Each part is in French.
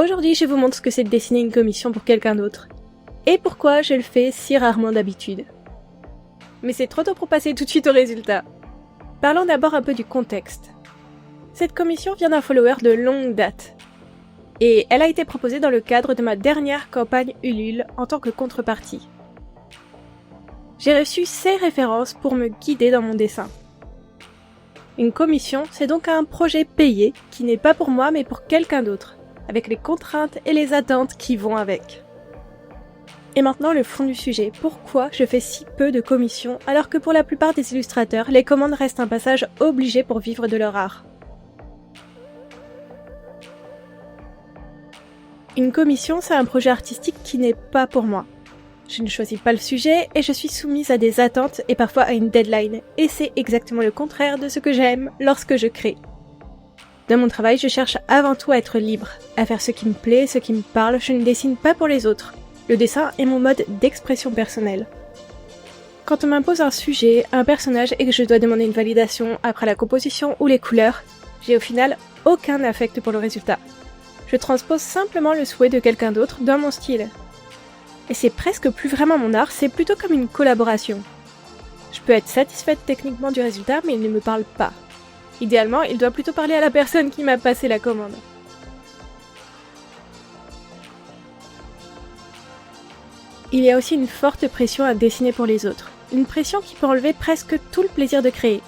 Aujourd'hui, je vous montre ce que c'est de dessiner une commission pour quelqu'un d'autre. Et pourquoi je le fais si rarement d'habitude. Mais c'est trop tôt pour passer tout de suite au résultat. Parlons d'abord un peu du contexte. Cette commission vient d'un follower de longue date. Et elle a été proposée dans le cadre de ma dernière campagne Ulule en tant que contrepartie. J'ai reçu ces références pour me guider dans mon dessin. Une commission, c'est donc un projet payé qui n'est pas pour moi mais pour quelqu'un d'autre, avec les contraintes et les attentes qui vont avec. Et maintenant le fond du sujet, pourquoi je fais si peu de commissions alors que pour la plupart des illustrateurs, les commandes restent un passage obligé pour vivre de leur art. Une commission, c'est un projet artistique qui n'est pas pour moi. Je ne choisis pas le sujet et je suis soumise à des attentes et parfois à une deadline. Et c'est exactement le contraire de ce que j'aime lorsque je crée. Dans mon travail, je cherche avant tout à être libre, à faire ce qui me plaît, ce qui me parle. Je ne dessine pas pour les autres. Le dessin est mon mode d'expression personnelle. Quand on m'impose un sujet, un personnage et que je dois demander une validation après la composition ou les couleurs, j'ai au final aucun affect pour le résultat. Je transpose simplement le souhait de quelqu'un d'autre dans mon style. Et c'est presque plus vraiment mon art, c'est plutôt comme une collaboration. Je peux être satisfaite techniquement du résultat, mais il ne me parle pas. Idéalement, il doit plutôt parler à la personne qui m'a passé la commande. Il y a aussi une forte pression à dessiner pour les autres. Une pression qui peut enlever presque tout le plaisir de créer.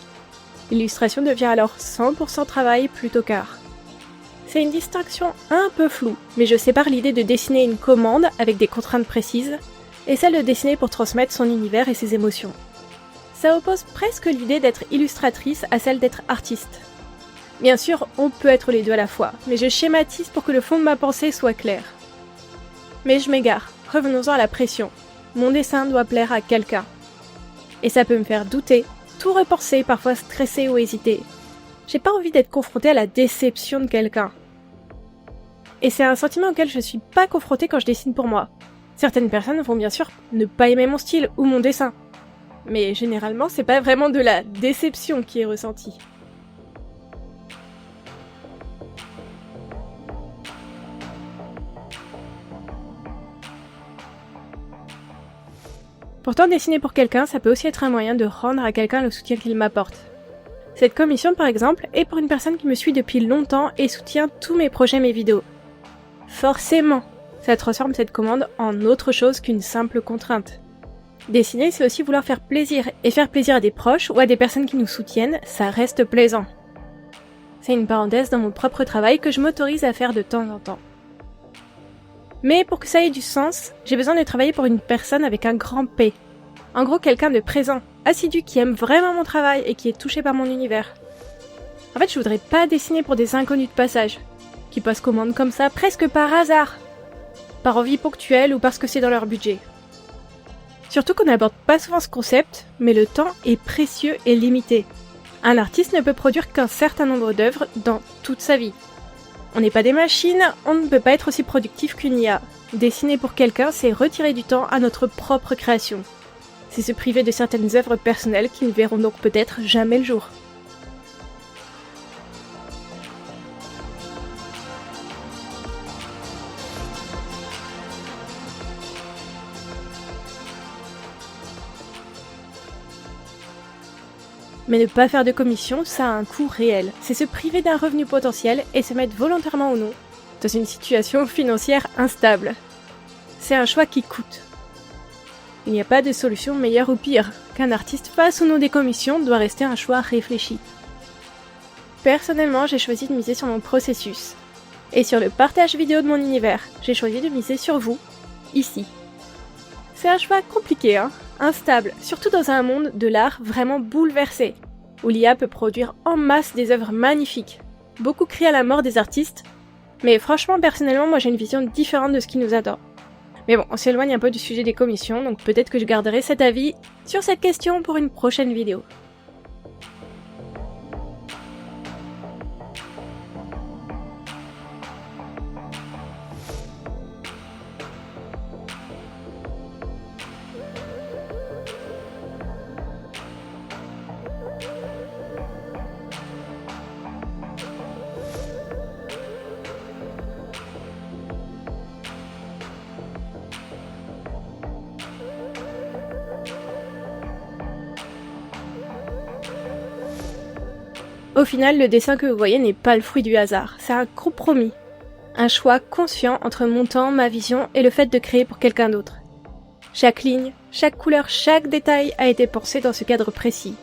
L'illustration devient alors 100% travail plutôt qu'art. C'est une distinction un peu floue, mais je sépare l'idée de dessiner une commande avec des contraintes précises et celle de dessiner pour transmettre son univers et ses émotions. Ça oppose presque l'idée d'être illustratrice à celle d'être artiste. Bien sûr, on peut être les deux à la fois, mais je schématise pour que le fond de ma pensée soit clair. Mais je m'égare, revenons-en à la pression. Mon dessin doit plaire à quelqu'un. Et ça peut me faire douter, tout repenser, parfois stresser ou hésiter. J'ai pas envie d'être confrontée à la déception de quelqu'un. Et c'est un sentiment auquel je suis pas confrontée quand je dessine pour moi. Certaines personnes vont bien sûr ne pas aimer mon style ou mon dessin. Mais généralement, c'est pas vraiment de la déception qui est ressentie. Pourtant, dessiner pour quelqu'un, ça peut aussi être un moyen de rendre à quelqu'un le soutien qu'il m'apporte. Cette commission, par exemple, est pour une personne qui me suit depuis longtemps et soutient tous mes projets, mes vidéos. Forcément, ça transforme cette commande en autre chose qu'une simple contrainte. Dessiner, c'est aussi vouloir faire plaisir, et faire plaisir à des proches ou à des personnes qui nous soutiennent, ça reste plaisant. C'est une parenthèse dans mon propre travail que je m'autorise à faire de temps en temps. Mais pour que ça ait du sens, j'ai besoin de travailler pour une personne avec un grand P. En gros, quelqu'un de présent, assidu, qui aime vraiment mon travail et qui est touché par mon univers. En fait, je voudrais pas dessiner pour des inconnus de passage, qui passent commande comme ça, presque par hasard, par envie ponctuelle ou parce que c'est dans leur budget. Surtout qu'on n'aborde pas souvent ce concept, mais le temps est précieux et limité. Un artiste ne peut produire qu'un certain nombre d'œuvres dans toute sa vie. On n'est pas des machines, on ne peut pas être aussi productif qu'une IA. Dessiner pour quelqu'un, c'est retirer du temps à notre propre création. C'est se priver de certaines œuvres personnelles qui ne verront donc peut-être jamais le jour. Mais ne pas faire de commission, ça a un coût réel. C'est se priver d'un revenu potentiel et se mettre volontairement ou non dans une situation financière instable. C'est un choix qui coûte. Il n'y a pas de solution meilleure ou pire. Qu'un artiste fasse ou non des commissions doit rester un choix réfléchi. Personnellement, j'ai choisi de miser sur mon processus. Et sur le partage vidéo de mon univers, j'ai choisi de miser sur vous, ici. C'est un choix compliqué, instable, surtout dans un monde de l'art vraiment bouleversé, où l'IA peut produire en masse des œuvres magnifiques. Beaucoup crient à la mort des artistes, mais franchement, personnellement, moi j'ai une vision différente de ce qui nous attend. Mais bon, on s'éloigne un peu du sujet des commissions, donc peut-être que je garderai cet avis sur cette question pour une prochaine vidéo. Au final, le dessin que vous voyez n'est pas le fruit du hasard, c'est un compromis. Un choix conscient entre mon temps, ma vision et le fait de créer pour quelqu'un d'autre. Chaque ligne, chaque couleur, chaque détail a été pensé dans ce cadre précis.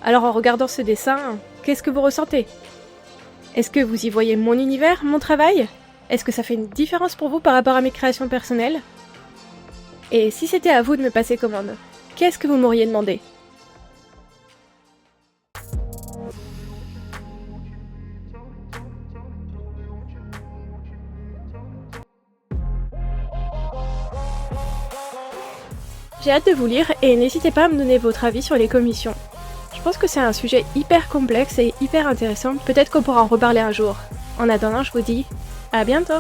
Alors en regardant ce dessin, qu'est-ce que vous ressentez? Est-ce que vous y voyez mon univers, mon travail? Est-ce que ça fait une différence pour vous par rapport à mes créations personnelles? Et si c'était à vous de me passer commande, qu'est-ce que vous m'auriez demandé? J'ai hâte de vous lire et n'hésitez pas à me donner votre avis sur les commissions. Je pense que c'est un sujet hyper complexe et hyper intéressant, peut-être qu'on pourra en reparler un jour. En attendant, je vous dis à bientôt!